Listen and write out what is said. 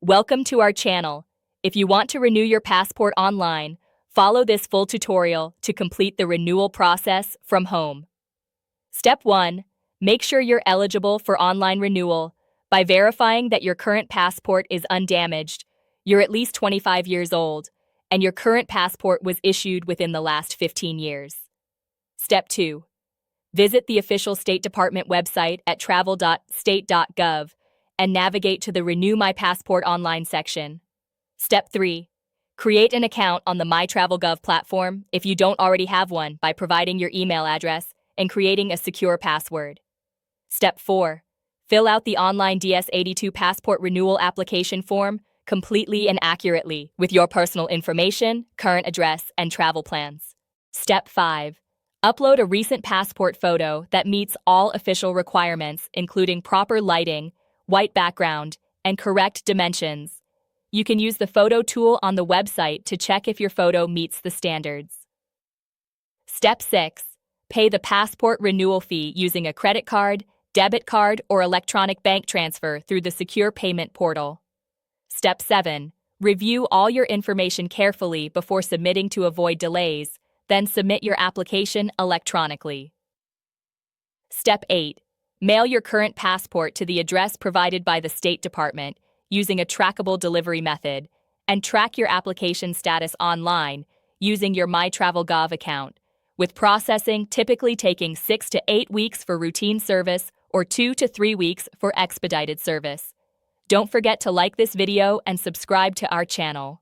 Welcome to our channel. If you want to renew your passport online, follow this full tutorial to complete the renewal process from home. Step 1. Make sure you're eligible for online renewal by verifying that your current passport is undamaged, you're at least 25 years old, and your current passport was issued within the last 15 years. Step 2. Visit the official State Department website at travel.state.gov and navigate to the Renew My Passport Online section. Step 3. Create an account on the MyTravelGov platform if you don't already have one by providing your email address and creating a secure password. Step 4. Fill out the online DS-82 passport renewal application form completely and accurately with your personal information, current address, and travel plans. Step 5. Upload a recent passport photo that meets all official requirements, including proper lighting, white background, and correct dimensions. You can use the photo tool on the website to check if your photo meets the standards. Step 6. Pay the passport renewal fee using a credit card, debit card, or electronic bank transfer through the secure payment portal. Step 7. Review all your information carefully before submitting to avoid delays, then submit your application electronically. Step 8. Mail your current passport to the address provided by the State Department using a trackable delivery method, and track your application status online using your MyTravelGov account, with processing typically taking 6 to 8 weeks for routine service or 2 to 3 weeks for expedited service. Don't forget to like this video and subscribe to our channel.